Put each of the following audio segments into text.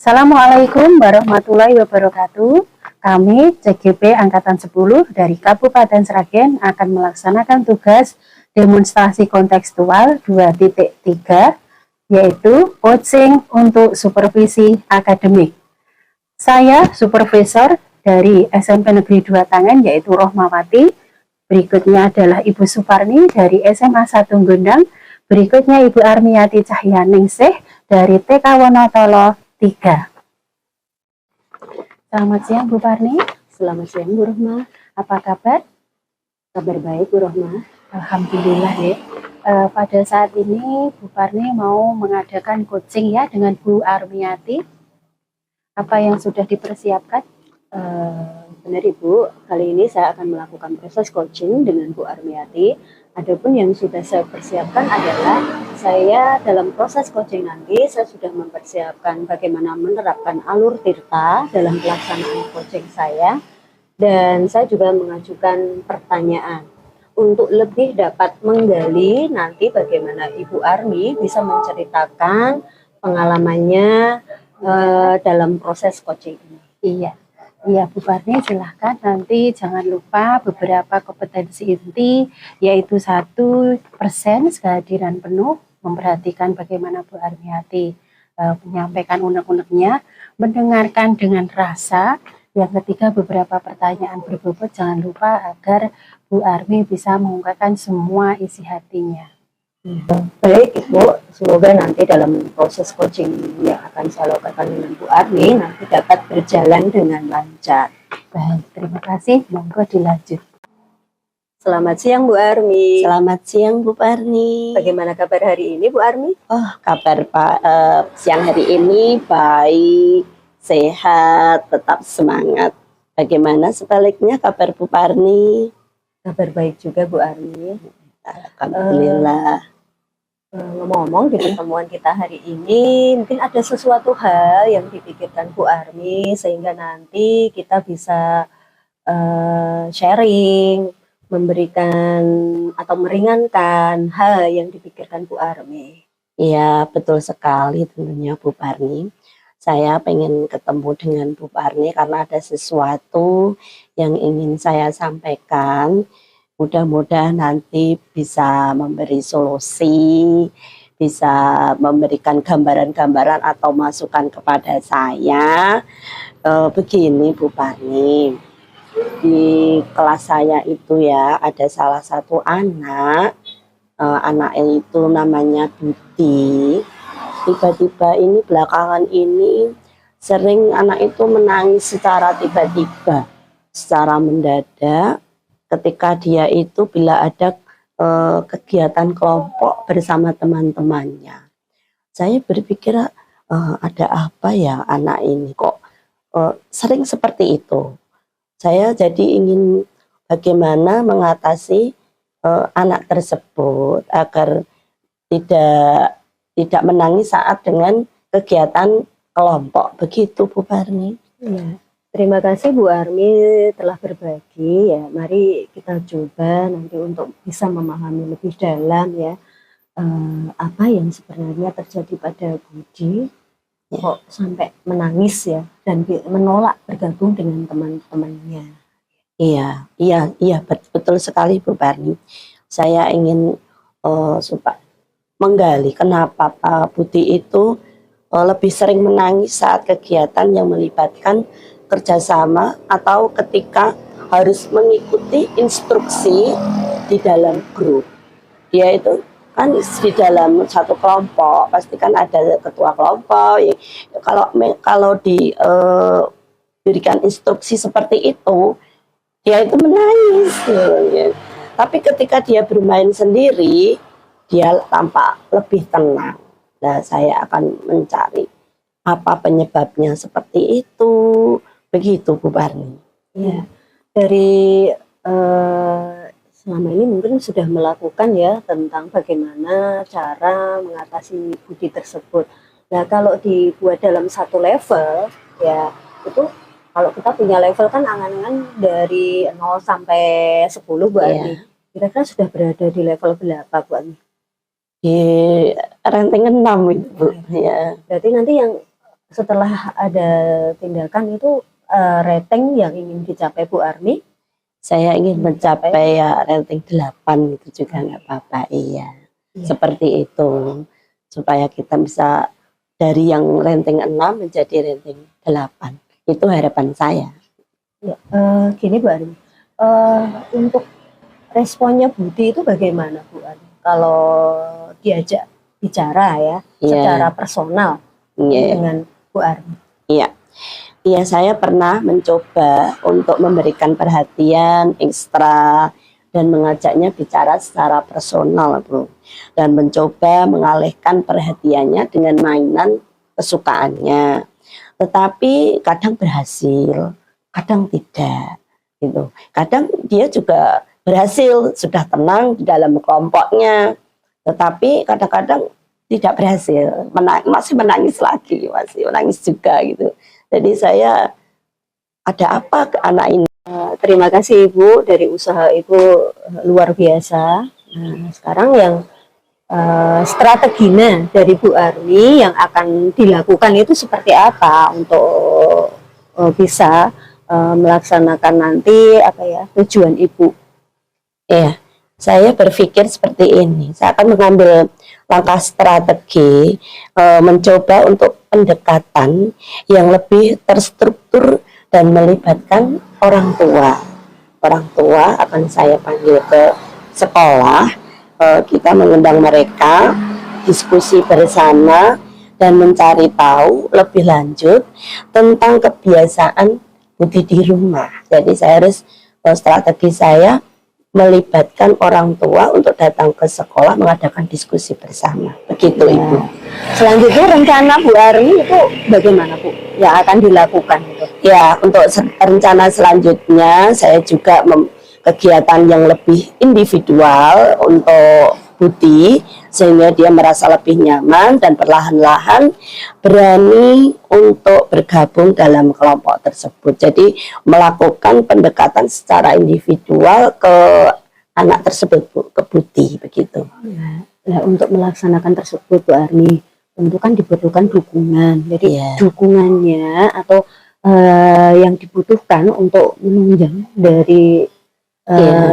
Assalamualaikum warahmatullahi wabarakatuh. Kami CGP Angkatan 10 dari Kabupaten Sragen akan melaksanakan tugas demonstrasi kontekstual 2.3, yaitu coaching untuk supervisi akademik. Saya supervisor dari SMP Negeri 2 Tangan, yaitu Rohmawati. Berikutnya adalah Ibu Suparni dari SMA 1 Gondang. Berikutnya Ibu Armiati Cahyaningsih dari TK Wonotolo 3. Selamat siang Bu Parni. Selamat siang Bu Rohmah. Apa kabar? Kabar baik Bu Rohmah. Alhamdulillah ya. Pada saat ini Bu Parni mau mengadakan coaching ya dengan Bu Armiati. Apa yang sudah dipersiapkan? Benar Ibu, kali ini saya akan melakukan proses coaching dengan Bu Armiati. Adapun yang sudah saya persiapkan adalah saya dalam proses coaching nanti saya sudah mempersiapkan bagaimana menerapkan alur tirta dalam pelaksanaan coaching saya, dan saya juga mengajukan pertanyaan untuk lebih dapat menggali nanti bagaimana Ibu Armi bisa menceritakan pengalamannya dalam proses coaching ini. Iya, Bu Parni, silahkan. Nanti jangan lupa beberapa kompetensi inti, yaitu 1% kehadiran penuh, memperhatikan bagaimana Bu Armiati menyampaikan unek-uneknya, mendengarkan dengan rasa. Yang ketiga, beberapa pertanyaan berbobot, jangan lupa agar Bu Armi bisa mengungkapkan semua isi hatinya. Baik Ibu, semoga nanti dalam proses coaching yang akan saya lakukan dengan Bu Armi nanti dapat berjalan dengan lancar. Baik, terima kasih. Monggo dilanjut. Selamat siang Bu Armi. Selamat siang Bu Parni. Bagaimana kabar hari ini Bu Armi? Oh, kabar siang hari ini baik, sehat, tetap semangat. Bagaimana sebaliknya kabar Bu Parni? Kabar baik juga Bu Armi. Alhamdulillah. Ngomong-ngomong di pertemuan kita hari ini, mungkin ada sesuatu hal yang dipikirkan Bu Armi sehingga nanti kita bisa sharing, memberikan atau meringankan hal yang dipikirkan Bu Armi. Iya, betul sekali tentunya Bu Parni. Saya pengen ketemu dengan Bu Parni karena ada sesuatu yang ingin saya sampaikan. Mudah-mudahan nanti bisa memberi solusi, bisa memberikan gambaran-gambaran atau masukan kepada saya. Begini Bu Parni, di kelas saya itu ya ada salah satu anaknya itu namanya Budi. Tiba-tiba ini belakangan ini sering anak itu menangis secara tiba-tiba, secara mendadak. Ketika dia itu bila ada kegiatan kelompok bersama teman-temannya. Saya berpikir ada apa ya anak ini kok sering seperti itu. Saya jadi ingin bagaimana mengatasi anak tersebut agar tidak menangis saat dengan kegiatan kelompok. Begitu Bu Parni. Ya. Terima kasih Bu Armi telah berbagi ya. Mari kita coba nanti untuk bisa memahami lebih dalam ya apa yang sebenarnya terjadi pada Budi kok sampai menangis ya dan menolak bergabung dengan teman-temannya. Iya, betul sekali Bu Parni. Saya ingin supaya menggali kenapa Pak Budi itu lebih sering menangis saat kegiatan yang melibatkan kerjasama atau ketika harus mengikuti instruksi di dalam grup. Dia itu kan di dalam satu kelompok pasti kan ada ketua kelompok. Kalau diberikan instruksi seperti itu, dia itu menangis. Ya. Tapi ketika dia bermain sendiri, dia tampak lebih tenang. Nah, saya akan mencari apa penyebabnya seperti itu. Begitu Bu Parni. Ya, dari selama ini mungkin sudah melakukan ya tentang bagaimana cara mengatasi Budi tersebut. Nah, kalau dibuat dalam satu level ya itu kalau kita punya level kan angan-angan dari 0 sampai 10 Bu Armi. Kira-kira sudah berada di level berapa Bu Armi? Di ranting 6 itu Bu. Ya. Berarti nanti yang setelah ada tindakan itu rating yang ingin dicapai Bu Armi? Saya ingin mencapai ya rating 8 itu juga nggak apa-apa, iya. Seperti itu. Supaya kita bisa dari yang rating 6 menjadi rating 8. Itu harapan saya. Ya, gini Bu Armi, untuk responnya Budi itu bagaimana Bu Armi? Kalau diajak bicara ya, secara personal dengan Bu Armi. Iya. Iya, saya pernah mencoba untuk memberikan perhatian ekstra dan mengajaknya bicara secara personal, Bro. Dan mencoba mengalihkan perhatiannya dengan mainan kesukaannya. Tetapi kadang berhasil, kadang tidak. Gitu. Kadang dia juga berhasil, sudah tenang di dalam kelompoknya. Tetapi kadang-kadang tidak berhasil, masih menangis lagi, masih menangis juga gitu. Jadi saya, ada apa ke anak ini? Terima kasih Ibu, dari usaha Ibu luar biasa. Nah, sekarang yang strateginya dari Bu Armi yang akan dilakukan itu seperti apa untuk bisa melaksanakan nanti apa ya tujuan Ibu? Ya, saya berpikir seperti ini. Saya akan mengambil langkah strategi, mencoba untuk pendekatan yang lebih terstruktur dan melibatkan orang tua. Orang tua akan saya panggil ke sekolah, kita mengundang mereka, diskusi bersama, dan mencari tahu lebih lanjut tentang kebiasaan Budi di rumah. Jadi saya harus, strategi saya melibatkan orang tua untuk datang ke sekolah mengadakan diskusi bersama. Begitu Ibu. Selanjutnya rencana Bu Armi itu bagaimana Bu? Yang akan dilakukan itu? Ya, untuk rencana selanjutnya saya juga kegiatan yang lebih individual untuk Budi sehingga dia merasa lebih nyaman dan perlahan-lahan berani untuk bergabung dalam kelompok tersebut. Jadi melakukan pendekatan secara individual ke anak tersebut, Bu, ke Budi begitu. Nah, untuk melaksanakan tersebut Bu Armi, tentu kan dibutuhkan dukungan. Jadi dukungannya atau yang dibutuhkan untuk menunjang dari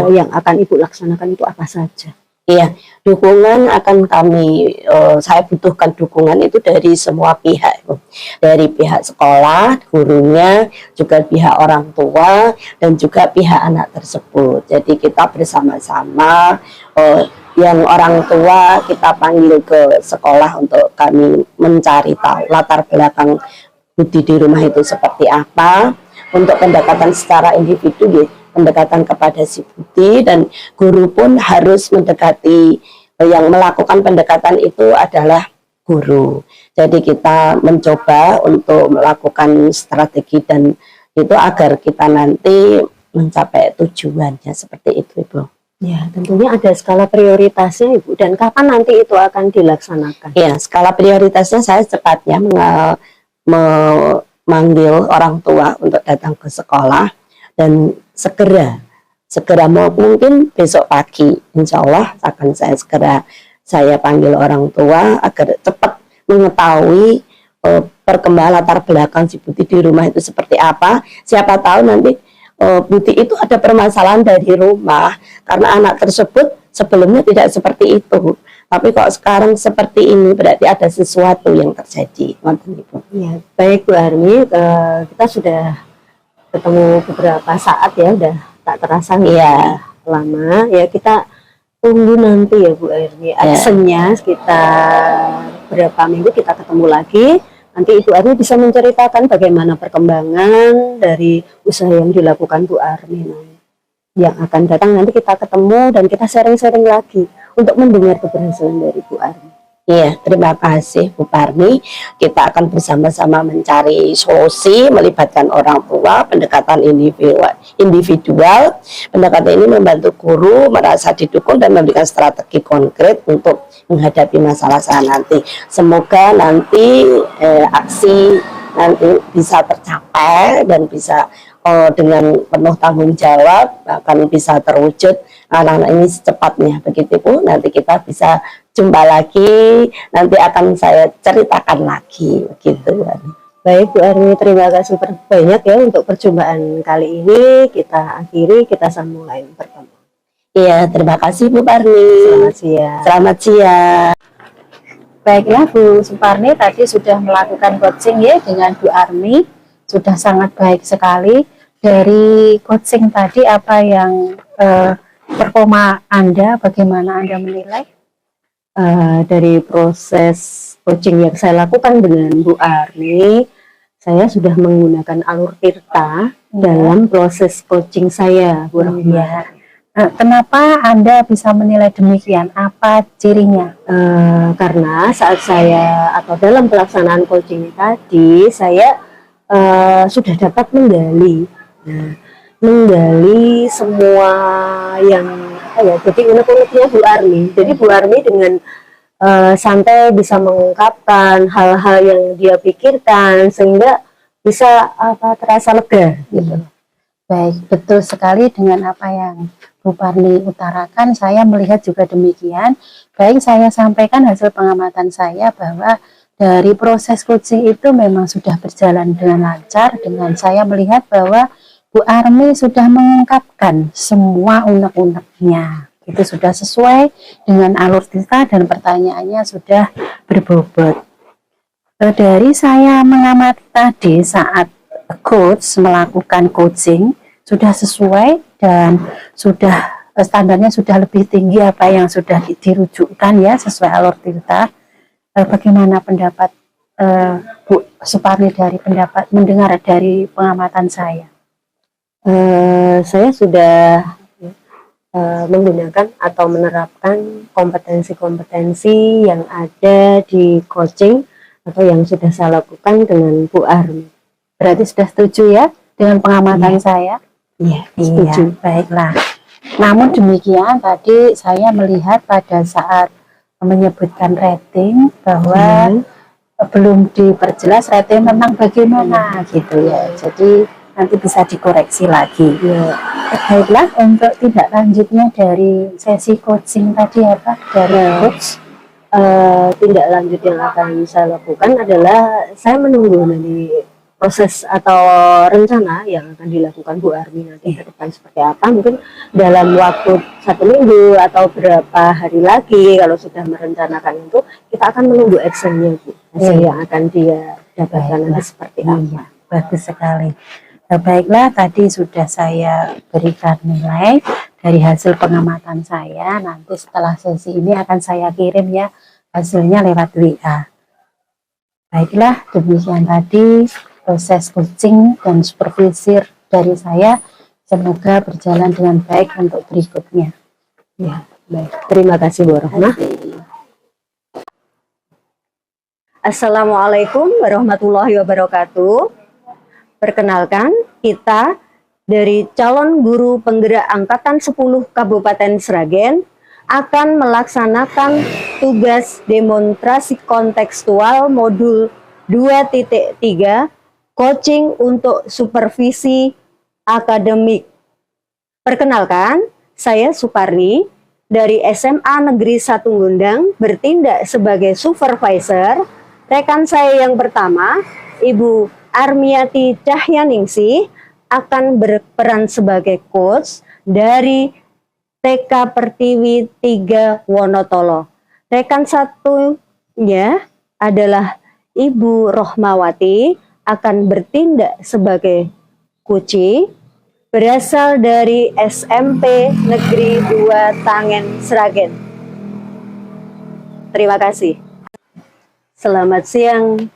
yang akan Ibu laksanakan itu apa saja? Iya, dukungan akan kami, saya butuhkan dukungan itu dari semua pihak, dari pihak sekolah, gurunya, juga pihak orang tua, dan juga pihak anak tersebut. Jadi kita bersama-sama, yang orang tua kita panggil ke sekolah untuk kami mencari tahu latar belakang Budi di rumah itu seperti apa, untuk pendekatan secara individu, pendekatan kepada si Budi, dan guru pun harus mendekati, yang melakukan pendekatan itu adalah guru. Jadi kita mencoba untuk melakukan strategi dan itu agar kita nanti mencapai tujuannya seperti itu Ibu. Ya, tentunya ada skala prioritasnya Ibu, dan kapan nanti itu akan dilaksanakan? Ya, skala prioritasnya saya cepatnya memanggil orang tua untuk datang ke sekolah dan segera mungkin besok pagi insya Allah akan saya panggil orang tua agar cepat mengetahui perkembangan latar belakang si Budi di rumah itu seperti apa. Siapa tahu nanti Budi itu ada permasalahan dari rumah karena anak tersebut sebelumnya tidak seperti itu, tapi kok sekarang seperti ini berarti ada sesuatu yang terjadi. Ya, baik Bu Armi, kita sudah ketemu beberapa saat ya, udah tak terasa lama ya. Kita tunggu nanti ya Bu Armi actionnya, sekitar berapa minggu kita ketemu lagi. Nanti Ibu Armi bisa menceritakan bagaimana perkembangan dari usaha yang dilakukan Bu Armi yang akan datang. Nanti kita ketemu dan kita sharing-sharing lagi untuk mendengar keberhasilan dari Bu Armi. Iya, terima kasih Bu Parmi. Kita akan bersama-sama mencari solusi, melibatkan orang tua, pendekatan individual. Pendekatan ini membantu guru merasa didukung dan memberikan strategi konkret untuk menghadapi masalah saya nanti. Semoga nanti aksi nanti bisa tercapai dan bisa dengan penuh tanggung jawab akan bisa terwujud anak-anak ini secepatnya. Begitu Bu, nanti kita bisa jumpa lagi, nanti akan saya ceritakan lagi begitu. Baik Bu Armi, terima kasih banyak ya untuk perjumpaan kali ini. Kita akhiri, kita sambung lain pertemuan. Iya, terima kasih Bu Parni. Selamat siang. Selamat siang. Baiklah Bu Suparni tadi sudah melakukan coaching ya dengan Bu Armi, sudah sangat baik sekali. Dari coaching tadi apa yang performa Anda, bagaimana Anda menilai? Dari proses coaching yang saya lakukan dengan Bu Armi, saya sudah menggunakan alur tirta dalam proses coaching saya, Bu Rahma. Ya. Kenapa Anda bisa menilai demikian? Apa cirinya? Karena saat saya atau dalam pelaksanaan coaching tadi, saya sudah dapat menggali semua yang jadi unek-uneknya Bu Armi. Jadi Bu Armi dengan santai bisa mengungkapkan hal-hal yang dia pikirkan sehingga bisa terasa lega gitu. Baik, betul sekali dengan apa yang Bu Parni utarakan, saya melihat juga demikian. Baik, saya sampaikan hasil pengamatan saya bahwa dari proses coaching itu memang sudah berjalan dengan lancar, dengan saya melihat bahwa Bu Armi sudah mengungkapkan semua unek-uneknya. Itu sudah sesuai dengan alur kita dan pertanyaannya sudah berbobot. Dari saya mengamati tadi saat coach melakukan coaching, sudah sesuai dan sudah standarnya sudah lebih tinggi apa yang sudah dirujukkan ya sesuai alur tirta. Bagaimana pendapat Bu Suparni dari mendengar dari pengamatan saya? Saya sudah menggunakan atau menerapkan kompetensi-kompetensi yang ada di coaching atau yang sudah saya lakukan dengan Bu Armi. Berarti sudah setuju ya dengan pengamatan saya? Iya, setuju. Baiklah. Namun demikian tadi saya melihat pada saat menyebutkan rating bahwa belum diperjelas rating tentang bagaimana gitu ya. Jadi nanti bisa dikoreksi lagi. Ya. Baiklah, untuk tidak lanjutnya dari sesi coaching tadi apa dari coach? Tindak lanjut yang akan saya lakukan adalah saya menunggu dari proses atau rencana yang akan dilakukan Bu Armi nanti ke depan seperti apa, mungkin dalam waktu 1 minggu atau berapa hari lagi kalau sudah merencanakan itu kita akan menunggu actionnya Bu, hasil yang akan dia dapatkan nanti seperti apa. Bagus sekali. Baiklah, tadi sudah saya berikan nilai dari hasil pengamatan saya. Nanti setelah sesi ini akan saya kirim ya hasilnya lewat WA. Baiklah, demikian tadi proses coaching dan supervisi dari saya. Semoga berjalan dengan baik untuk berikutnya. Ya, baik. Terima kasih Bu Rahma. Assalamualaikum warahmatullahi wabarakatuh. Perkenalkan, kita dari calon guru penggerak Angkatan 10 Kabupaten Sragen akan melaksanakan tugas demonstrasi kontekstual modul 2.3 coaching untuk supervisi akademik. Perkenalkan, saya Suparni dari SMA Negeri 1 Gondang bertindak sebagai supervisor. Rekan saya yang pertama, Ibu Armiati Cahyaningsih, akan berperan sebagai coach dari TK Pertiwi 3 Wonotolo. Rekan satunya adalah Ibu Rohmawati, akan bertindak sebagai coach berasal dari SMP Negeri 2 Tangen Sragen. Terima kasih. Selamat siang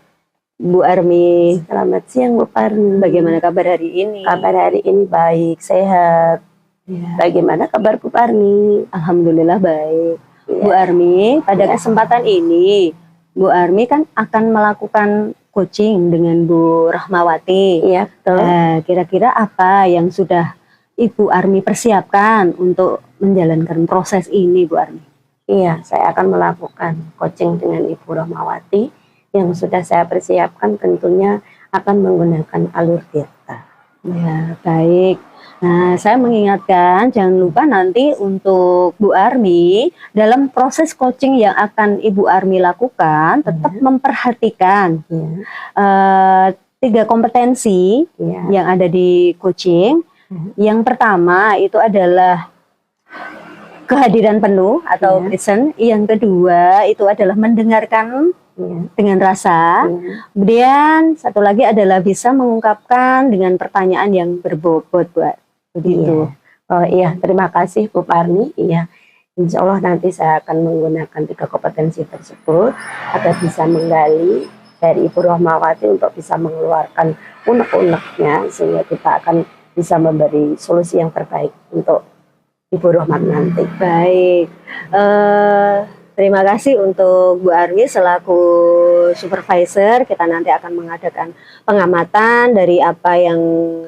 Bu Armi. Selamat siang Bu Parni. Bagaimana kabar hari ini? Kabar hari ini baik, sehat. Ya. Bagaimana kabar Bu Parni? Alhamdulillah baik. Ya. Bu Armi, pada kesempatan ini Bu Armi kan akan melakukan coaching dengan Bu Rahmawati. Iya, betul. Kira-kira apa yang sudah Ibu Armi persiapkan untuk menjalankan proses ini, Bu Armi? Iya, saya akan melakukan coaching dengan Ibu Rahmawati. Yang sudah saya persiapkan tentunya akan menggunakan alur tirta. Ya, baik. Nah, saya mengingatkan jangan lupa nanti untuk Bu Armi dalam proses coaching yang akan Ibu Armi lakukan tetap memperhatikan Iya. 3 kompetensi Iya. yang ada di coaching. Yang pertama itu adalah kehadiran penuh atau present. Yang kedua itu adalah mendengarkan dengan rasa. Kemudian satu lagi adalah bisa mengungkapkan dengan pertanyaan yang berbobot, Bu. Begitu. Iya. Oh iya, terima kasih Bu Parni. Iya, insya Allah nanti saya akan menggunakan 3 kompetensi tersebut agar bisa menggali dari Ibu Rohmawati untuk bisa mengeluarkan unek-uneknya sehingga kita akan bisa memberi solusi yang terbaik untuk Ibu Rohmawati nanti. Baik. Terima kasih untuk Bu Armi selaku supervisor. Kita nanti akan mengadakan pengamatan dari apa yang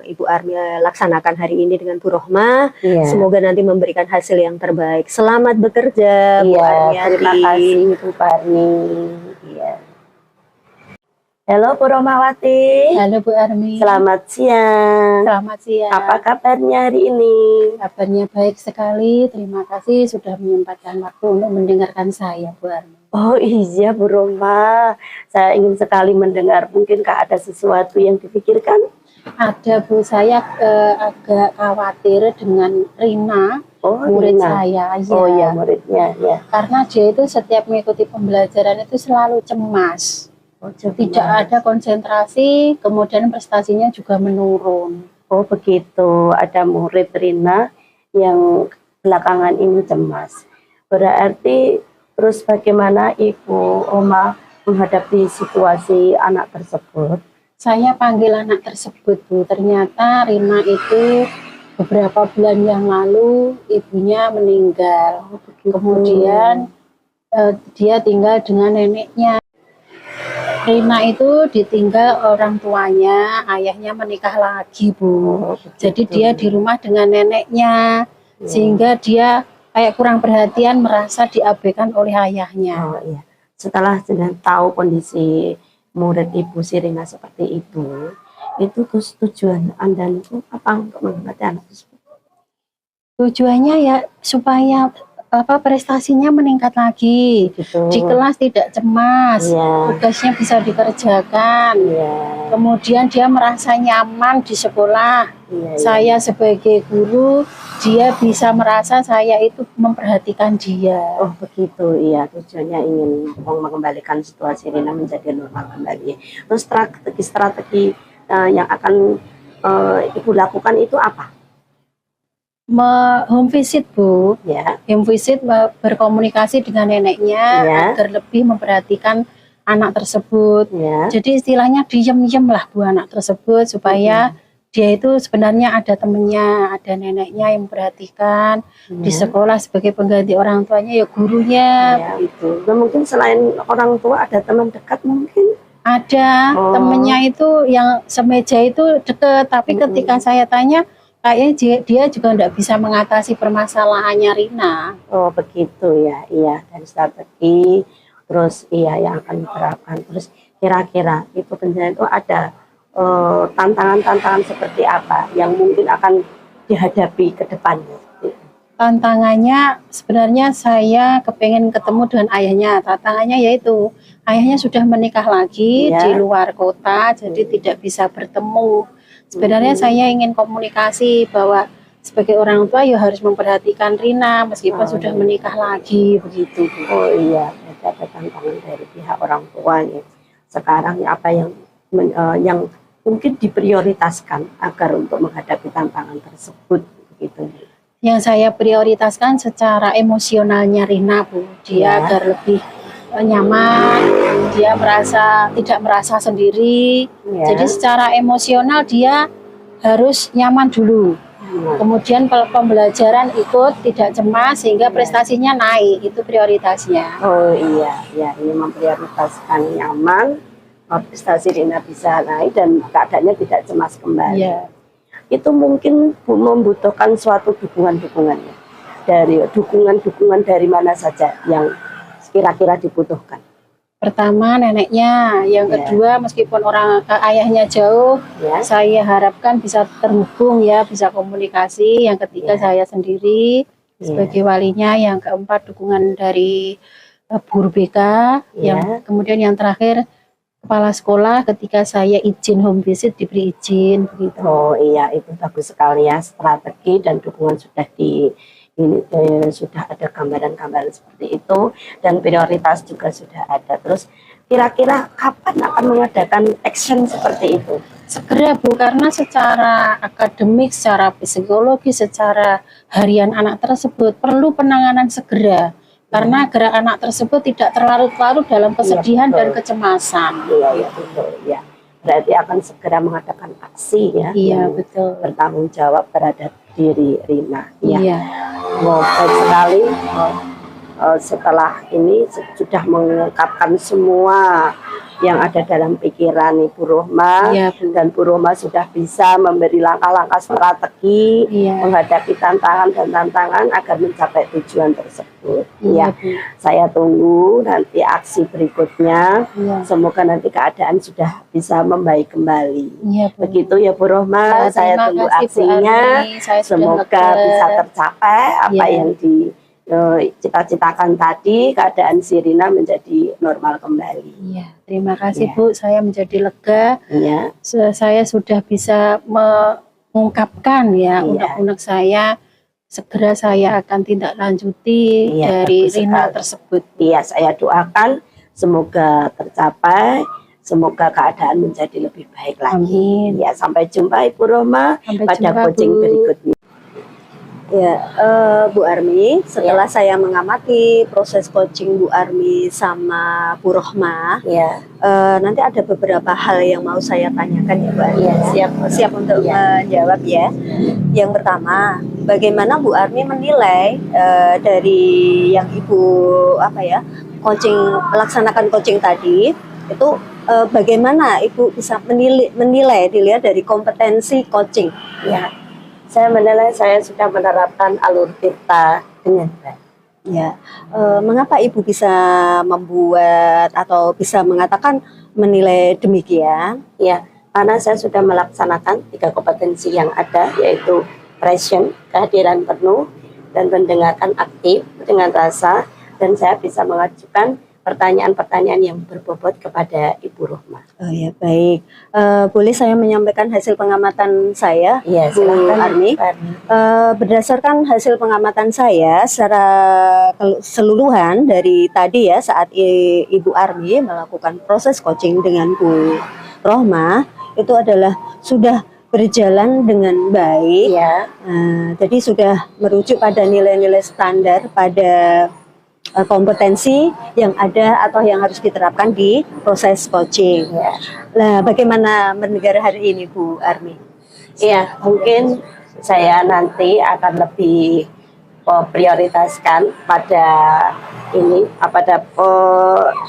Ibu Armi laksanakan hari ini dengan Bu Rohma. Iya. Semoga nanti memberikan hasil yang terbaik. Selamat bekerja, Bu Armi. Terima kasih Bu Parni. Iya. Halo Bu Rohmawati. Halo Bu Armi. Selamat siang. Selamat siang. Apa kabarnya hari ini? Kabarnya baik sekali. Terima kasih sudah menyempatkan waktu untuk mendengarkan saya, Bu Armi. Oh iya Bu Roma, saya ingin sekali mendengar. Mungkinkah ada sesuatu yang dipikirkan? Ada Bu, saya agak khawatir dengan Rina, murid Rina. saya. Oh iya, muridnya ya. Karena dia itu setiap mengikuti pembelajaran itu selalu cemas. Tidak ada konsentrasi, kemudian prestasinya juga menurun. Oh begitu, ada murid Rina yang belakangan ini cemas. Berarti terus bagaimana Ibu Roma menghadapi situasi anak tersebut? Saya panggil anak tersebut, Bu. Ternyata Rina itu beberapa bulan yang lalu ibunya meninggal. Kemudian dia tinggal dengan neneknya. Rina itu ditinggal orang tuanya, ayahnya menikah lagi, Bu. Jadi dia di rumah dengan neneknya, sehingga dia kayak kurang perhatian, merasa diabaikan oleh ayahnya. Oh iya. Setelah sudah tahu kondisi murid Ibu Sirina seperti itu terus tujuan Anda itu apa untuk mengobati anak tersebut? Tujuannya ya supaya prestasinya meningkat lagi, Gitu. di kelas tidak cemas, tugasnya bisa dikerjakan, kemudian dia merasa nyaman di sekolah. Saya sebagai guru, dia bisa merasa saya itu memperhatikan dia. Oh begitu, iya, tujuannya ingin mengembalikan situasi Rina menjadi normal kembali. Terus strategi yang akan Ibu lakukan itu apa? Home visit, Bu. Home visit, berkomunikasi dengan neneknya agar lebih memperhatikan anak tersebut. Jadi istilahnya diem-diem lah Bu anak tersebut supaya dia itu sebenarnya ada temennya, ada neneknya yang memperhatikan. Di sekolah sebagai pengganti orang tuanya ya gurunya. Itu. Dan mungkin selain orang tua ada teman dekat mungkin? Ada, temennya itu yang semeja itu deket, tapi ketika saya tanya kayaknya dia juga tidak bisa mengatasi permasalahannya Rina. Oh begitu ya, iya, dan strategi terus yang akan diterapkan. Terus kira-kira itu penjelasan itu ada tantangan-tantangan seperti apa yang mungkin akan dihadapi ke depannya? Tantangannya sebenarnya saya kepengen ketemu dengan ayahnya. Tantangannya yaitu ayahnya sudah menikah lagi di luar kota, jadi tidak bisa bertemu. Sebenarnya saya ingin komunikasi bahwa sebagai orang tua ya harus memperhatikan Rina meskipun sudah menikah lagi begitu. Oh iya, ada tantangan dari pihak orang tua ya. Sekarang apa yang mungkin diprioritaskan agar untuk menghadapi tantangan tersebut begitu. Yang saya prioritaskan secara emosionalnya Rina, Bu. Dia agar lebih nyaman, dia tidak merasa sendiri. Jadi secara emosional dia harus nyaman dulu. Kemudian pembelajaran ikut, tidak cemas sehingga prestasinya naik, itu prioritasnya. Oh iya, ini memprioritaskan nyaman, prestasi Rina bisa naik dan keadaannya tidak cemas kembali. Itu mungkin membutuhkan suatu dukungan-dukungan ya. Dari dukungan dari mana saja yang kira-kira dibutuhkan? Pertama neneknya, yang Ya. kedua meskipun ayahnya jauh, Ya. saya harapkan bisa terhubung ya, bisa komunikasi. Yang ketiga Ya. saya sendiri Ya. sebagai walinya, yang keempat dukungan dari guru BK, Ya. yang kemudian yang terakhir kepala sekolah ketika saya izin home visit diberi izin begitu. Oh iya, itu bagus sekali ya, strategi dan dukungan sudah sudah ada gambaran-gambaran seperti itu, dan prioritas juga sudah ada. Terus kira-kira kapan akan mengadakan action seperti itu? Segera Bu, karena secara akademik, secara psikologi, secara harian anak tersebut perlu penanganan segera. Karena gerak anak tersebut tidak terlarut-larut dalam kesedihan betul. dan kecemasan. Iya, betul ya. Berarti akan segera mengadakan aksi ya. Iya, yang betul. bertanggung jawab terhadap diri Rina. Ya. Iya. Wow, baik sekali. Setelah ini sudah mengungkapkan semua yang ada dalam pikiran Ibu Rohma, Iya, Bu. dan Bu Rohma sudah bisa memberi langkah-langkah strategi Iya. menghadapi tantangan dan tantangan agar mencapai tujuan tersebut. Iya, Ya, Bu. saya tunggu nanti aksi berikutnya. Iya. Semoga nanti keadaan sudah bisa membaik kembali. Iya, Bu. Begitu ya Bu Rohma, Ya, saya terima tunggu kasih, Bu aksinya. Armi. Saya sudah Semoga lega. bisa tercapai apa Ya. yang dicita-citakan tadi, keadaan Sirina menjadi normal kembali. Iya, terima kasih Ya. Bu. Saya menjadi lega. Ya, Saya sudah bisa mengungkapkan ya Iya. unek-unek saya. Segera saya akan tindak lanjuti Iya, dari bagus Rina sekali. tersebut. iya, saya doakan semoga tercapai, semoga keadaan menjadi lebih baik lagi. Amin. Ya, sampai jumpa Ibu Rohma Sampai pada jumpa, coaching Bu. berikutnya. Ya, Bu Armi, setelah saya mengamati proses coaching Bu Armi sama Bu Rohma, Ya, nanti ada beberapa hal yang mau saya tanyakan ya Bu Armi. Iya, siap. Siap untuk Iya. menjawab ya. Yang pertama, bagaimana Bu Armi menilai dari yang Ibu melaksanakan coaching tadi itu, bagaimana Ibu bisa menilai dilihat dari kompetensi coaching? ya. Saya menilai saya sudah menerapkan alur tirta dengan baik. Ya, mengapa Ibu bisa membuat atau bisa mengatakan menilai demikian? Ya, karena saya sudah melaksanakan 3 kompetensi yang ada, yaitu present, kehadiran penuh, dan mendengarkan aktif dengan rasa, dan saya bisa mengajukan pertanyaan-pertanyaan yang berbobot kepada Ibu Rohma. Oh ya, baik. Boleh saya menyampaikan hasil pengamatan saya, Iya, Bu silakan, Armi? Pak Armi. Berdasarkan hasil pengamatan saya secara keseluruhan dari tadi ya, saat Ibu Armi melakukan proses coaching dengan Bu Rohma, itu adalah sudah berjalan dengan baik. Iya, Jadi sudah merujuk pada nilai-nilai standar, pada kompetensi yang ada atau yang harus diterapkan di proses coaching. iya. Nah, bagaimana mendengar hari ini Bu Armi? Iya, mungkin saya nanti akan lebih prioritaskan pada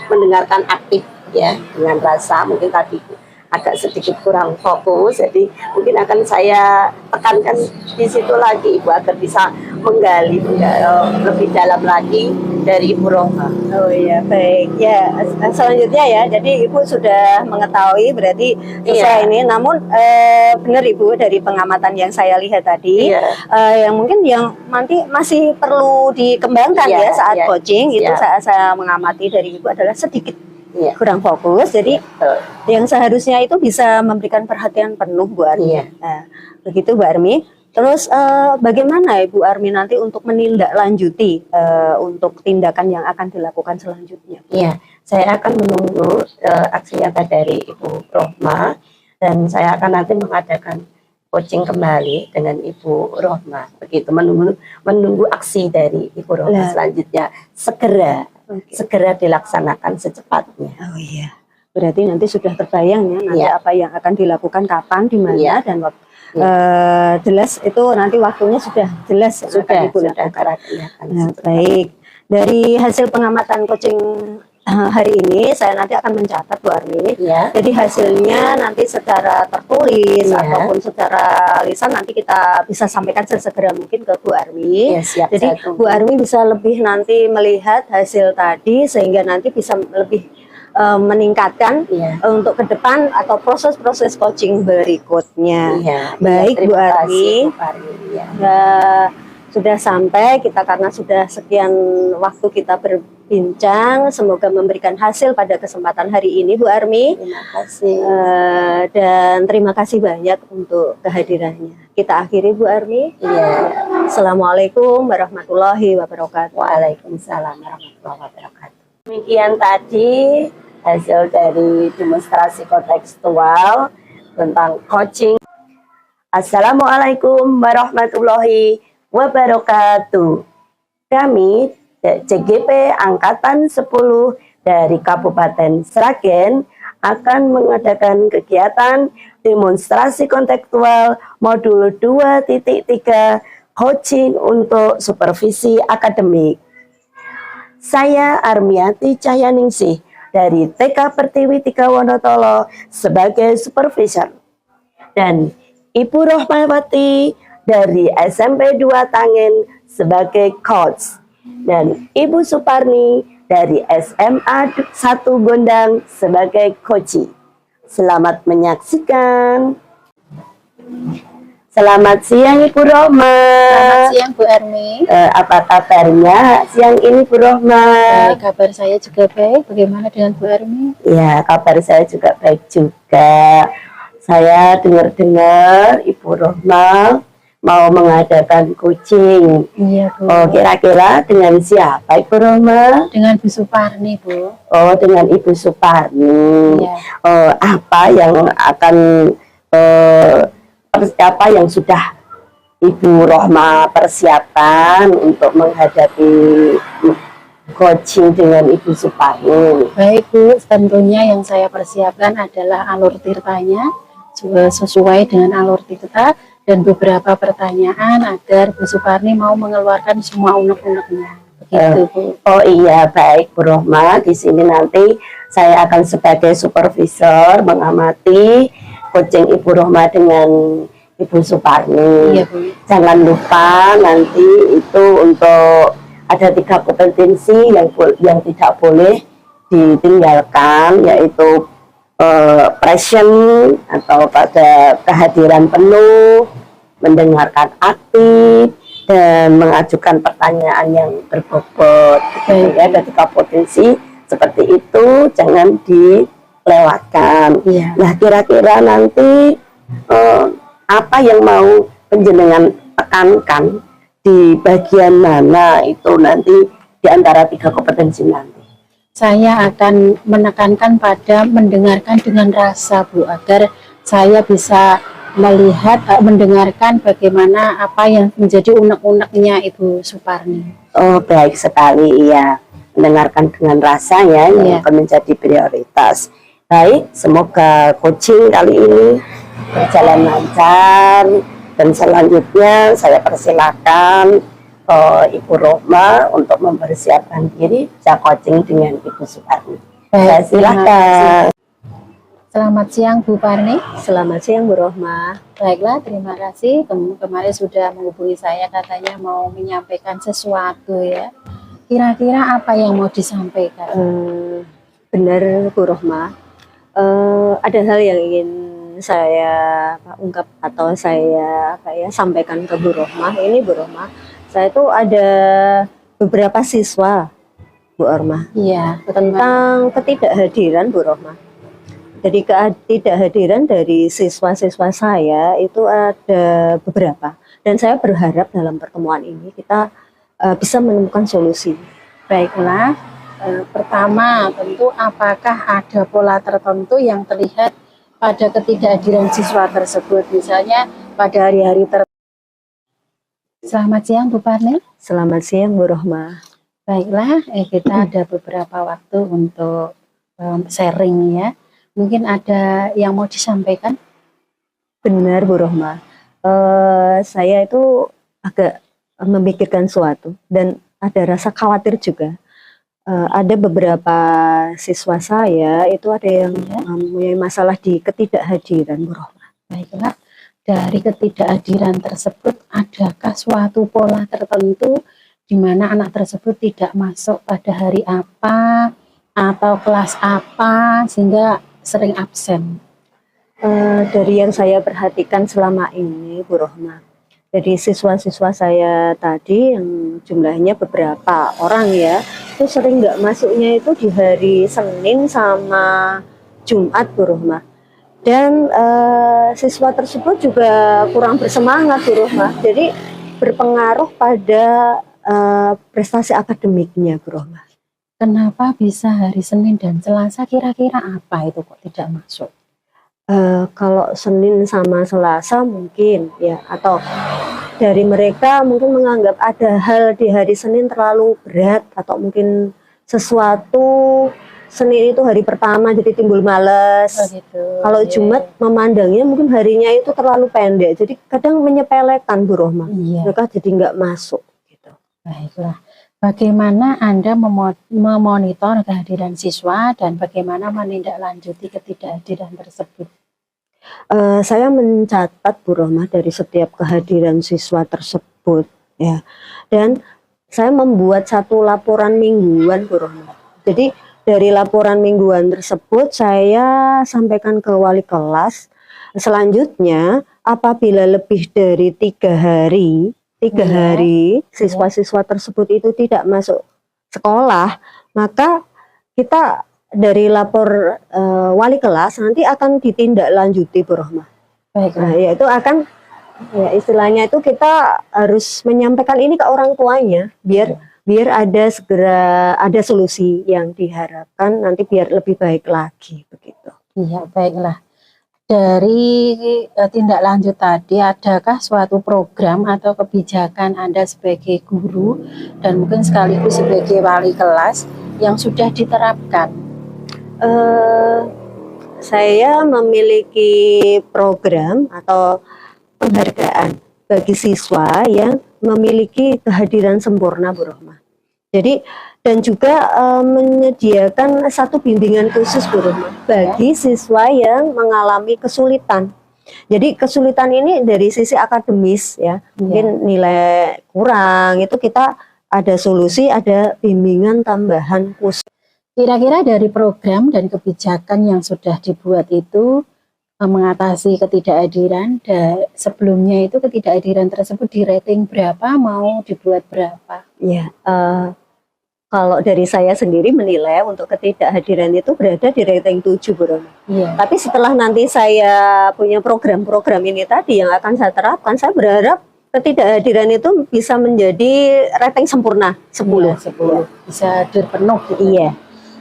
mendengarkan aktif ya, dengan rasa. Mungkin tadi agak sedikit kurang fokus, jadi mungkin akan saya tekankan di situ lagi Ibu, agar bisa menggali lebih dalam lagi dari Ibu Rohma. Oh iya, baik. Ya, selanjutnya ya. Jadi Ibu sudah mengetahui berarti Iya. selesai ini. Namun benar Ibu, dari pengamatan yang saya lihat tadi, Iya. yang mungkin yang nanti masih perlu dikembangkan Iya, ya saat iya. coaching itu, Iya. saat saya mengamati dari Ibu adalah sedikit Iya. kurang fokus. Jadi Betul. yang seharusnya itu bisa memberikan perhatian penuh Bu Armi. Iya. Nah, begitu Bu Armi. Terus bagaimana Ibu Armi nanti untuk menindaklanjuti untuk tindakan yang akan dilakukan selanjutnya? Iya, saya akan menunggu aksi nyata dari Ibu Rohma, dan saya akan nanti mengadakan coaching kembali dengan Ibu Rohma. Begitu, menunggu aksi dari Ibu Rohma Lah. selanjutnya Oke. segera dilaksanakan secepatnya. Oh iya. Berarti nanti sudah terbayang ya nanti Iya. apa yang akan dilakukan kapan, di mana, Iya. dan Iya. jelas itu nanti waktunya sudah jelas yang akan Sudah Ibu lakukan. kelihatan. Nah, baik. Dari hasil pengamatan coaching hari ini, saya nanti akan mencatat Bu Armi. Ya, Jadi hasilnya nanti secara tertulis Iya. ataupun secara lisan nanti kita bisa sampaikan sesegera mungkin ke Bu Armi. ya siap. Jadi saya tunggu. Bu Armi bisa lebih nanti melihat hasil tadi, sehingga nanti bisa lebih meningkatkan Iya. untuk ke depan atau proses-proses coaching berikutnya. Iya. Baik, Bu Terima Armi. kasih, Bu Parni. Iya. Sudah sampai kita karena sudah sekian waktu kita berbincang, semoga memberikan hasil pada kesempatan hari ini, Bu Armi. Terima kasih. Dan terima kasih banyak untuk kehadirannya. Kita akhiri, Bu Armi. Iya. Assalamualaikum warahmatullahi wabarakatuh. Waalaikumsalam warahmatullahi wabarakatuh. Demikian tadi hasil dari demonstrasi kontekstual tentang coaching. Assalamualaikum warahmatullahi wabarakatuh. Kami CGP Angkatan 10 dari Kabupaten Sragen akan mengadakan kegiatan demonstrasi kontekstual modul 2.3 coaching untuk supervisi akademik. Saya Armiati Cahyaningsih dari TK Pertiwi 3 Wonotolo sebagai supervisor dan Ibu Rohmawati dari SMP 2 Tangen sebagai coach dan Ibu Suparni dari SMA 1 Gondang sebagai coach. Selamat menyaksikan. Selamat siang Ibu Rohma. Selamat siang Bu Armi. Apa kabarnya siang ini Bu Rohma? Kabar saya juga baik. Bagaimana dengan Bu Armi? Ya, kabar saya juga baik juga. Saya dengar-dengar Ibu Rohma mau mengadakan coaching. Iya Bu. Oh, kira-kira dengan siapa Ibu Rohma? Dengan Bu Suparni Bu. Oh, dengan Ibu Suparni. Iya. Apa yang akan apa yang sudah Ibu Rohma persiapkan untuk menghadapi coaching dengan Ibu Suparni? Baik Bu, tentunya yang saya persiapkan adalah alur tirtanya sesuai dengan alur tirta dan beberapa pertanyaan agar Bu Suparni mau mengeluarkan semua unek-uneknya. Begitu Bu. Oh iya, baik Bu Rohma. Di sini nanti saya akan sebagai supervisor mengamati coaching Ibu Rohma dengan Ibu Suparni. Iya Bu. Jangan lupa nanti itu untuk ada 3 kompetensi yang tidak boleh ditinggalkan, yaitu present atau pada kehadiran penuh, mendengarkan aktif, dan mengajukan pertanyaan yang berbobot. Gitu ya, ada 3 potensi seperti itu, jangan dilewatkan. Iya. Nah, kira-kira nanti apa yang mau penjenengan tekankan di bagian mana itu nanti di antara 3 kompetensi nanti? Saya akan menekankan pada mendengarkan dengan rasa Bu, agar saya bisa melihat, mendengarkan bagaimana apa yang menjadi unek-uneknya Ibu Suparni. Oh, baik sekali, iya. Mendengarkan dengan rasa ya, yang Iya. akan menjadi prioritas. Baik, semoga coaching kali ini berjalan lancar, dan selanjutnya saya persilakan Ibu Rohma untuk mempersiapkan diri bisa coaching dengan Ibu Suparni. Saya silakan. Selamat siang Bu Parni. Selamat siang, Bu Rohma. Baiklah, terima kasih. Kemarin sudah menghubungi saya, katanya mau menyampaikan sesuatu ya. Kira-kira apa yang mau disampaikan? Benar, Bu Rohma. Ada hal yang ingin saya ungkap atau saya sampaikan ke Bu Rohma. Ini Bu Rohma, saya tuh ada beberapa siswa, Bu Rohma, Iya, tentang ketidakhadiran Bu Rohma. Jadi ketidakhadiran dari siswa-siswa saya itu ada beberapa, dan saya berharap dalam pertemuan ini kita bisa menemukan solusi. baiklah. Pertama, tentu apakah ada pola tertentu yang terlihat pada ketidakhadiran siswa tersebut, misalnya pada hari-hari tertentu. Selamat siang Bu Parni. Selamat siang, Bu Rohma. Baiklah, kita ada beberapa waktu untuk sharing ya. Mungkin ada yang mau disampaikan? Benar, Bu Rohma. Saya itu agak memikirkan suatu dan ada rasa khawatir juga. Ada beberapa siswa saya itu ada yang mempunyai masalah di ketidakhadiran, Bu Rohma. Baiklah, dari ketidakhadiran tersebut adakah suatu pola tertentu di mana anak tersebut tidak masuk pada hari apa, atau kelas apa sehingga sering absen? Dari yang saya perhatikan selama ini, Bu Rohma, jadi siswa-siswa saya tadi yang jumlahnya beberapa orang ya, itu sering nggak masuknya itu di hari Senin sama Jumat, Bu Rohma. Dan siswa tersebut juga kurang bersemangat, Bu Rohma. Jadi berpengaruh pada prestasi akademiknya, Bu Rohma. Kenapa bisa hari Senin dan Selasa, kira-kira apa itu kok tidak masuk? Kalau Senin sama Selasa mungkin ya, atau dari mereka mungkin menganggap ada hal di hari Senin terlalu berat, atau mungkin sesuatu Senin itu hari pertama jadi timbul males. Gitu. Kalau Jumat memandangnya mungkin harinya itu terlalu pendek, jadi kadang menyepelekan, Bu Rohma. Iya. Mereka jadi nggak masuk gitu. Baiklah. Bagaimana Anda memonitor kehadiran siswa dan bagaimana menindaklanjuti ketidakhadiran tersebut? Saya mencatat, Bu Rohma, dari setiap kehadiran siswa tersebut ya, dan saya membuat satu laporan mingguan, Bu Rohma. Jadi dari laporan mingguan tersebut saya sampaikan ke wali kelas. Selanjutnya apabila lebih dari 3 hari siswa-siswa tersebut itu tidak masuk sekolah, maka kita dari lapor wali kelas nanti akan ditindaklanjuti, Bu Rohma. Baiklah. Nah, yaitu akan, ya istilahnya itu kita harus menyampaikan ini ke orang tuanya biar segera ada solusi yang diharapkan nanti biar lebih baik lagi begitu. Iya, baiklah. Dari tindak lanjut tadi, adakah suatu program atau kebijakan Anda sebagai guru dan mungkin sekaligus sebagai wali kelas yang sudah diterapkan? Saya memiliki program atau penghargaan bagi siswa yang memiliki kehadiran sempurna, Bu Rohma. Jadi dan juga menyediakan satu bimbingan khusus, Bu Rohma, bagi siswa yang mengalami kesulitan. Jadi kesulitan ini dari sisi akademis ya, mungkin nilai kurang, itu kita ada solusi, ada bimbingan tambahan khusus. Kira-kira dari program dan kebijakan yang sudah dibuat itu mengatasi ketidakhadiran, sebelumnya itu ketidakhadiran tersebut di rating berapa, mau dibuat berapa? Ya, kalau dari saya sendiri menilai untuk ketidakhadiran itu berada di rating 7, Bu Rohma. Iya. Tapi setelah nanti saya punya program-program ini tadi yang akan saya terapkan, saya berharap ketidakhadiran itu bisa menjadi rating sempurna 10. Iya, 10. Bisa terpenuh gitu. Iya.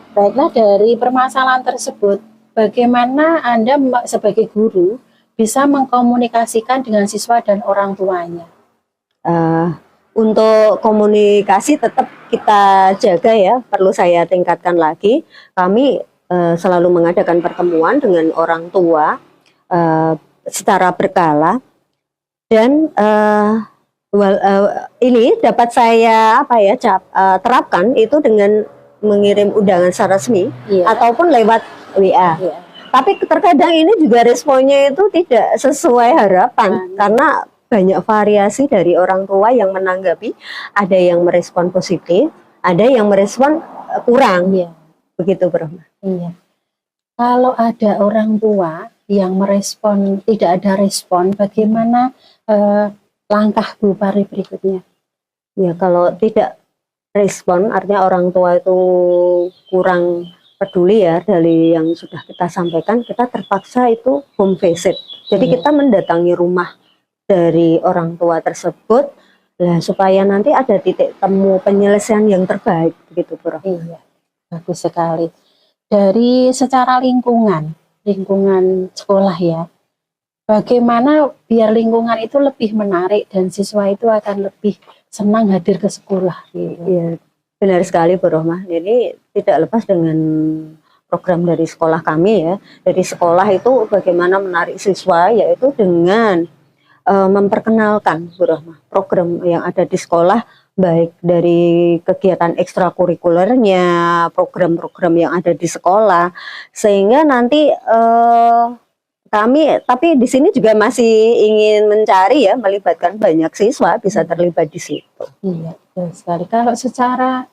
Baiklah, dari permasalahan tersebut, bagaimana Anda sebagai guru bisa mengkomunikasikan dengan siswa dan orang tuanya? Untuk komunikasi tetap kita jaga ya, perlu saya tingkatkan lagi. Kami selalu mengadakan pertemuan dengan orang tua secara berkala, dan ini dapat saya terapkan itu dengan mengirim undangan secara resmi ataupun lewat WA. Tapi terkadang ini juga responnya itu tidak sesuai harapan karena banyak variasi dari orang tua yang menanggapi. Ada yang merespon positif, ada yang merespon kurang. Begitu, Bro. Iya. Kalau ada orang tua yang merespon, tidak ada respon, bagaimana langkah Bu Pari berikutnya? Ya, kalau tidak respon artinya orang tua itu kurang peduli ya dari yang sudah kita sampaikan, kita terpaksa itu home visit. Jadi kita mendatangi rumah dari orang tua tersebut supaya nanti ada titik temu penyelesaian yang terbaik begitu, Bro. Iya, bagus sekali. Dari secara lingkungan sekolah ya, bagaimana biar lingkungan itu lebih menarik dan siswa itu akan lebih senang hadir ke sekolah gitu. Iya, benar sekali, Bu Rohmah. Jadi tidak lepas dengan program dari sekolah kami ya. Dari sekolah itu bagaimana menarik siswa, yaitu dengan memperkenalkan, Bu Rohmah, program yang ada di sekolah, baik dari kegiatan ekstrakurikulernya, program-program yang ada di sekolah, sehingga nanti kami, tapi di sini juga masih ingin mencari ya, melibatkan banyak siswa bisa terlibat di situ. Iya, betul sekali. Kalau secara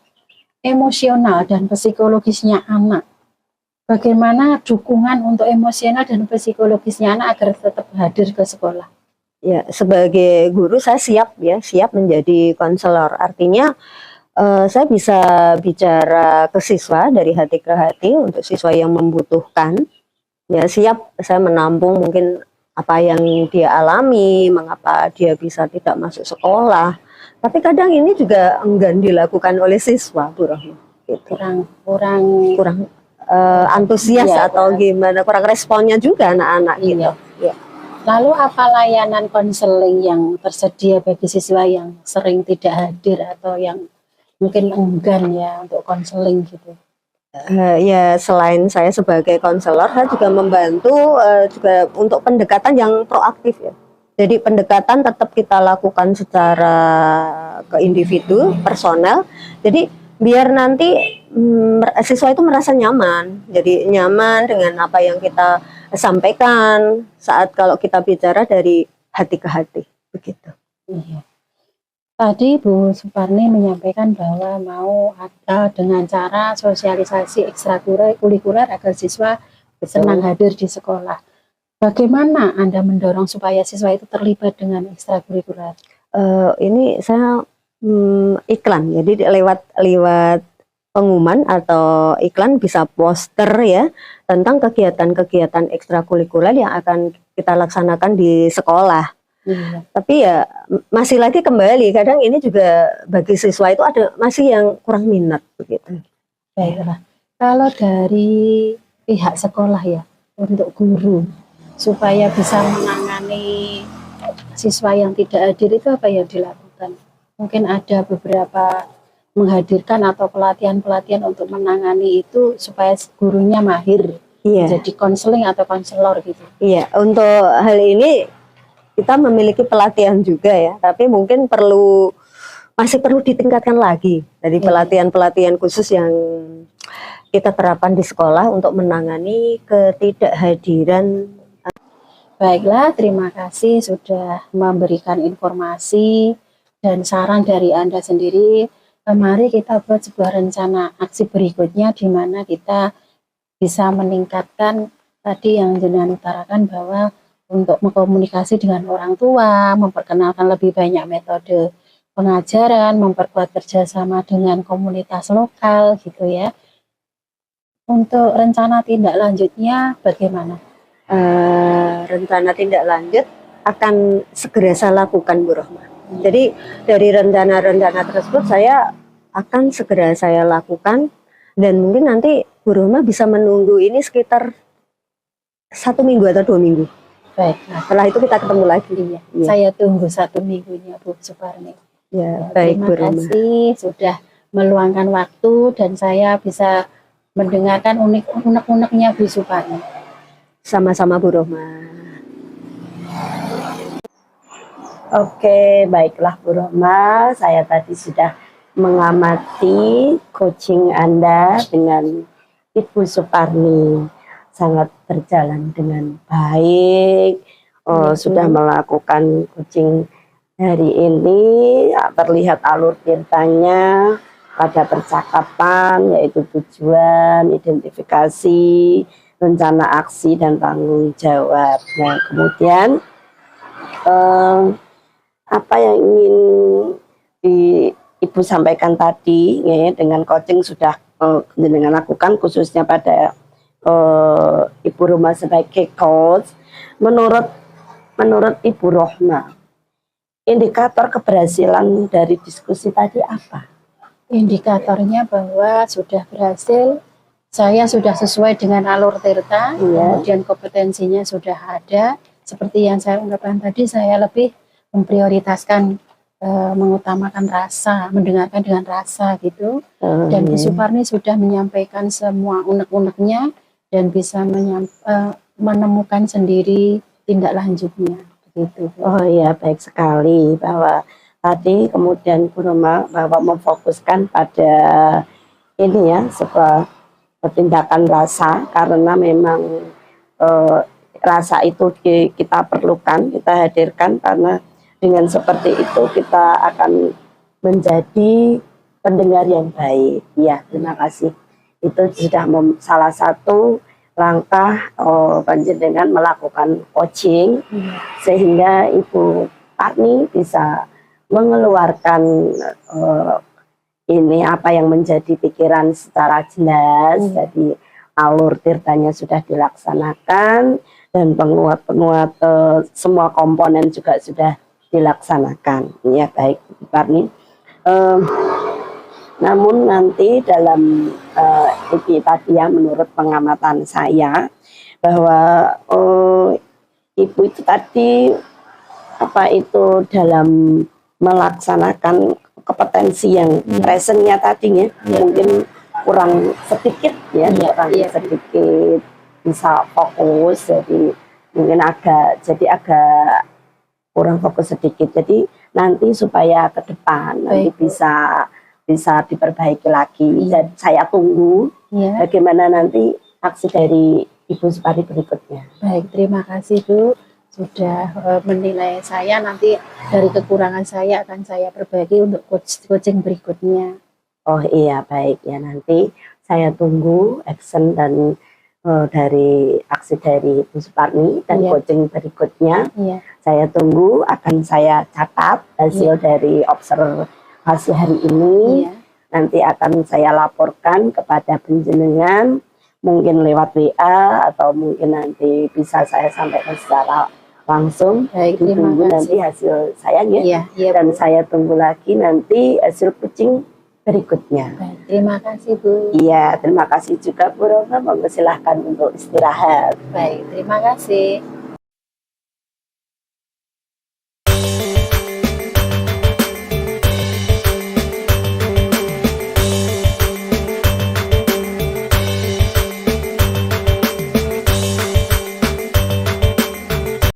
emosional dan psikologisnya anak. Bagaimana dukungan untuk emosional dan psikologisnya anak agar tetap hadir ke sekolah? Ya, sebagai guru saya siap ya, siap menjadi konselor. Artinya saya bisa bicara ke siswa dari hati ke hati untuk siswa yang membutuhkan. Ya, siap saya menampung mungkin apa yang dia alami, mengapa dia bisa tidak masuk sekolah. Tapi kadang ini juga enggan dilakukan oleh siswa, Bu Rohma. Gitu. Kurang antusias Iya, atau gimana, kurang responnya juga anak-anak gitu. Iya. Ya. Lalu apa layanan konseling yang tersedia bagi siswa yang sering tidak hadir atau yang mungkin enggan ya untuk konseling gitu? Ya, selain saya sebagai konselor, saya juga membantu juga untuk pendekatan yang proaktif ya. Jadi pendekatan tetap kita lakukan secara ke individu, personel. Jadi biar nanti siswa itu merasa nyaman. Jadi nyaman dengan apa yang kita sampaikan saat kalau kita bicara dari hati ke hati, begitu. Iya. Tadi Bu Suparni menyampaikan bahwa mau ada dengan cara sosialisasi ekstrakurikuler agar siswa senang hadir di sekolah. Bagaimana Anda mendorong supaya siswa itu terlibat dengan ekstrakurikuler? Ini saya iklan, jadi lewat pengumuman atau iklan bisa poster ya tentang kegiatan-kegiatan ekstrakurikuler yang akan kita laksanakan di sekolah. Tapi ya masih lagi kembali, kadang ini juga bagi siswa itu masih yang kurang minat begitu. Baiklah, kalau dari pihak sekolah ya untuk guru supaya bisa menangani siswa yang tidak hadir itu apa yang dilakukan? Mungkin ada beberapa menghadirkan atau pelatihan-pelatihan untuk menangani itu supaya gurunya mahir, jadi konseling atau konselor gitu. Iya, untuk hal ini kita memiliki pelatihan juga ya, tapi mungkin masih perlu ditingkatkan lagi. Jadi pelatihan-pelatihan khusus yang kita terapkan di sekolah untuk menangani ketidakhadiran. Baiklah, terima kasih sudah memberikan informasi dan saran dari Anda sendiri. Mari kita buat sebuah rencana aksi berikutnya di mana kita bisa meningkatkan tadi yang jenengan utarakan bahwa untuk mengkomunikasi dengan orang tua, memperkenalkan lebih banyak metode pengajaran, memperkuat kerjasama dengan komunitas lokal gitu ya. Untuk rencana tindak lanjutnya bagaimana? Rencana tindak lanjut akan segera saya lakukan, Bu Rohma. Jadi dari rencana-rencana tersebut saya akan segera saya lakukan, dan mungkin nanti Bu Rohma bisa menunggu ini sekitar 1 minggu atau 2 minggu. Baik. Setelah itu kita ketemu lagi. Iya. Saya tunggu 1 minggunya Bu Suparni. Ya, baik Bu Rohma. Terima kasih sudah meluangkan waktu dan saya bisa mendengarkan unek-uneknya Bu Suparni. Sama-sama Bu Rohma. Oke, baiklah Bu Rohma, saya tadi sudah mengamati coaching Anda dengan Ibu Suparni. Sangat berjalan dengan baik, sudah melakukan coaching hari ini, terlihat alur ceritanya pada percakapan, yaitu tujuan, identifikasi, rencana aksi, dan tanggung jawab. Nah, kemudian apa yang ingin Ibu sampaikan tadi ya, dengan coaching sudah dengan lakukan khususnya pada Ibu Rohma sebagai coach. Menurut Ibu Rohma, indikator keberhasilan dari diskusi tadi apa? Indikatornya bahwa sudah berhasil, saya sudah sesuai dengan alur tirta, kemudian kompetensinya sudah ada. Seperti yang saya ungkapkan tadi, saya lebih memprioritaskan mengutamakan rasa, mendengarkan dengan rasa gitu. Dan Bu Suparni sudah menyampaikan semua unek-uneknya dan bisa menemukan sendiri tindak lanjutnya begitu. Oh iya, baik sekali bahwa tadi kemudian Bu Rohma bahwa memfokuskan pada ini ya, sebuah tindakan rasa, karena memang rasa itu kita perlukan, kita hadirkan, karena dengan seperti itu kita akan menjadi pendengar yang baik. Ya, terima kasih. Itu sudah salah satu langkah panjenengan melakukan coaching sehingga Ibu Parni bisa mengeluarkan ini apa yang menjadi pikiran secara jelas. Jadi alur tirtanya sudah dilaksanakan dan penguat-penguat semua komponen juga sudah dilaksanakan. Ya baik, Ibu Parni. Namun nanti dalam ini tadi ya, menurut pengamatan saya bahwa Ibu itu tadi apa itu dalam melaksanakan kompetensi yang presentnya tadinya mungkin kurang sedikit ya, kurang sedikit bisa fokus, jadi mungkin agak kurang fokus sedikit. Jadi nanti supaya ke depan nanti bisa diperbaiki lagi. Dan saya tunggu bagaimana nanti aksi dari Ibu Suparni berikutnya. Baik, terima kasih Bu sudah menilai saya. Nanti dari kekurangan saya akan saya perbaiki untuk coaching berikutnya. Oh iya, baik ya, nanti saya tunggu action dan dari aksi dari Ibu Suparni dan coaching berikutnya. Saya tunggu, akan saya catat hasil dari observasi hari ini. Nanti akan saya laporkan kepada penjenengan, mungkin lewat WA atau mungkin nanti bisa saya sampaikan secara langsung. Baik, terima Ditunggu kasih. nanti hasil saya ya. Dan Bu. saya tunggu lagi nanti hasil coaching berikutnya. Baik, terima kasih Bu. Iya, terima kasih juga Bu Roma. Monggo silahkan untuk istirahat. Baik, terima kasih.